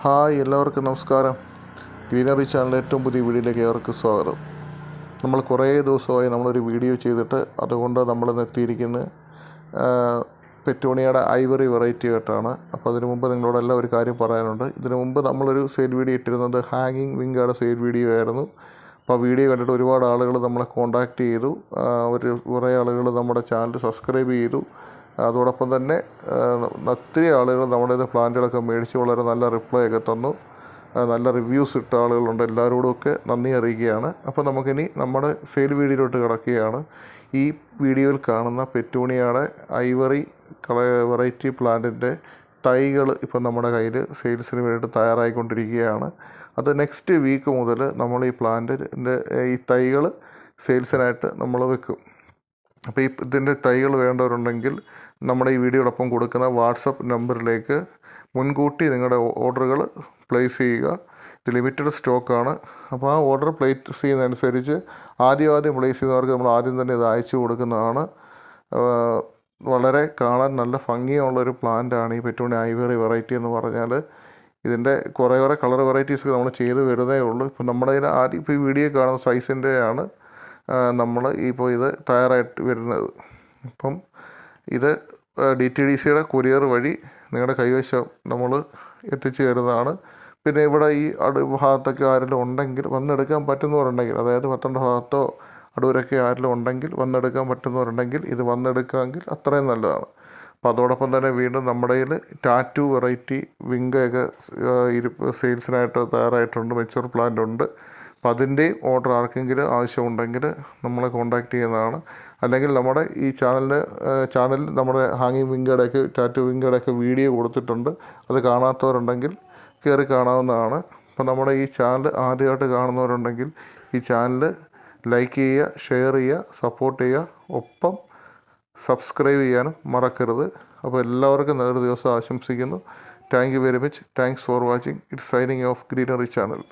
Hi, എല്ലാവർക്കും നമസ്കാരം. Greenery ചാനലിലെ ഏറ്റവും പുതിയ വീഡിയോയിലേക്ക് ഏവർക്കും സ്വാഗതം. നമ്മൾ കുറേ ദിവസമായി നമ്മളൊരു വീഡിയോ ചെയ്തിട്ട്, അതുകൊണ്ട് നമ്മൾ എത്തിയിരിക്കുന്നത് പെറ്റൂണിയയുടെ ഐവറി വെറൈറ്റി ആയിട്ടാണ്. അപ്പോൾ അതിനു മുമ്പ് നിങ്ങളോടെല്ലാം ഒരു കാര്യം പറയാനുണ്ട്. ഇതിനു മുമ്പ് നമ്മളൊരു സെയിൽ വീഡിയോ ഇട്ടിരുന്നത് ഹാങ്ങിങ് വിങ്കയുടെ സെയിൽ വീഡിയോ ആയിരുന്നു. അപ്പോൾ ആ വീഡിയോ കണ്ടിട്ട് ഒരുപാട് ആളുകൾ നമ്മളെ കോൺടാക്റ്റ് ചെയ്തു. കുറേ ആളുകൾ നമ്മുടെ ചാനൽ സബ്സ്ക്രൈബ് ചെയ്തു. അതോടൊപ്പം തന്നെ ഒത്തിരി ആളുകൾ നമ്മുടെ പ്ലാന്റുകളൊക്കെ മേടിച്ച് വളരെ നല്ല റിപ്ലൈ ഒക്കെ തന്നു. നല്ല റിവ്യൂസ് ഇട്ട ആളുകളുണ്ട്. എല്ലാവരോടുമൊക്കെ നന്ദി അറിയിക്കുകയാണ്. അപ്പോൾ നമുക്കിനി നമ്മുടെ സെയിൽ വീഡിയോയിലോട്ട് കിടക്കുകയാണ്. ഈ വീഡിയോയിൽ കാണുന്ന പെറ്റൂണിയയുടെ ഐവറി വെറൈറ്റി പ്ലാന്റിൻ്റെ തൈകൾ ഇപ്പം നമ്മുടെ കയ്യിൽ സെയിൽസിന് വേണ്ടിയിട്ട് തയ്യാറായിക്കൊണ്ടിരിക്കുകയാണ്. അത് നെക്സ്റ്റ് വീക്ക് മുതൽ നമ്മൾ ഈ പ്ലാന്റിൻ്റെ ഈ തൈകൾ സെയിൽസിനായിട്ട് നമ്മൾ വെക്കും. അപ്പോൾ ഇതിൻ്റെ തൈകൾ വേണ്ടവരുണ്ടെങ്കിൽ നമ്മുടെ ഈ വീഡിയോടൊപ്പം കൊടുക്കുന്ന വാട്സപ്പ് നമ്പറിലേക്ക് മുൻകൂട്ടി നിങ്ങളുടെ ഓർഡറുകൾ പ്ലേസ് ചെയ്യുക. ഇത് ലിമിറ്റഡ് സ്റ്റോക്കാണ്. അപ്പോൾ ആ ഓർഡർ പ്ലേസ് ചെയ്യുന്നതനുസരിച്ച് ആദ്യം പ്ലേസ് ചെയ്യുന്നവർക്ക് നമ്മൾ ആദ്യം തന്നെ ഇത് അയച്ചു കൊടുക്കുന്നതാണ്. വളരെ കാണാൻ നല്ല ഭംഗിയുള്ളൊരു പ്ലാന്റാണ് ഈ പെറ്റൂണിയ ഐവറി വെറൈറ്റി എന്ന് പറഞ്ഞാൽ. ഇതിൻ്റെ കുറേ കളർ വെറൈറ്റീസ് നമ്മൾ ചെയ്ത് വരുന്നേ ഉള്ളൂ. ഇപ്പം നമ്മുടെ കയ്യിൽ ആദ്യം ഇപ്പോൾ ഈ വീഡിയോ കാണുന്ന സൈസിൻ്റെയാണ് നമ്മൾ ഇപ്പോൾ ഇത് തയ്യാറായിട്ട് വരുന്നത്. അപ്പം ഇത് DTDCയുടെ കൊറിയർ വഴി നിങ്ങളുടെ കൈവശം നമ്മൾ എത്തിച്ചു തരുന്നതാണ്. പിന്നെ ഇവിടെ ഈ ഭാഗത്തൊക്കെ ആരെങ്കിലും ഉണ്ടെങ്കിൽ വന്നെടുക്കാൻ പറ്റുന്നവരുണ്ടെങ്കിൽ, അതായത് പത്തനംതിട്ട ഭാഗത്തോ അടൂരൊക്കെ ആരെങ്കിലും ഉണ്ടെങ്കിൽ വന്നെടുക്കാൻ പറ്റുന്നവരുണ്ടെങ്കിൽ ഇത് വന്നെടുക്കാമെങ്കിൽ അത്രയും നല്ലതാണ്. അപ്പോൾ അതോടൊപ്പം തന്നെ വീണ്ടും നമ്മുടെ കയ്യിൽ ടാറ്റു വെറൈറ്റി വിങ്കയൊക്കെ സെയിൽസിനായിട്ട് തയ്യാറായിട്ടുണ്ട്. മെച്ചൂർ പ്ലാന്റ് ഉണ്ട്. അപ്പോൾ അതിൻ്റെയും ഓർഡർ ആർക്കെങ്കിലും ആവശ്യമുണ്ടെങ്കിൽ നമ്മളെ കോൺടാക്റ്റ് ചെയ്യുന്നതാണ്. അല്ലെങ്കിൽ നമ്മുടെ ഈ ചാനലിൽ നമ്മുടെ ഹാങ്ങിങ് വിങ്കയുടെയൊക്കെ ടാറ്റു വിങ്കയുടെയൊക്കെ വീഡിയോ കൊടുത്തിട്ടുണ്ട്. അത് കാണാത്തവരുണ്ടെങ്കിൽ കയറി കാണാവുന്നതാണ്. അപ്പോൾ നമ്മുടെ ഈ ചാനൽ ആദ്യമായിട്ട് കാണുന്നവരുണ്ടെങ്കിൽ ഈ ചാനൽ ലൈക്ക് ചെയ്യുക, ഷെയർ ചെയ്യുക, സപ്പോർട്ട് ചെയ്യുക, ഒപ്പം സബ്സ്ക്രൈബ് ചെയ്യാനും മറക്കരുത്. അപ്പോൾ എല്ലാവർക്കും നല്ലൊരു ദിവസം ആശംസിക്കുന്നു. Thank you very much. Thanks for watching. It's signing off greenery channel.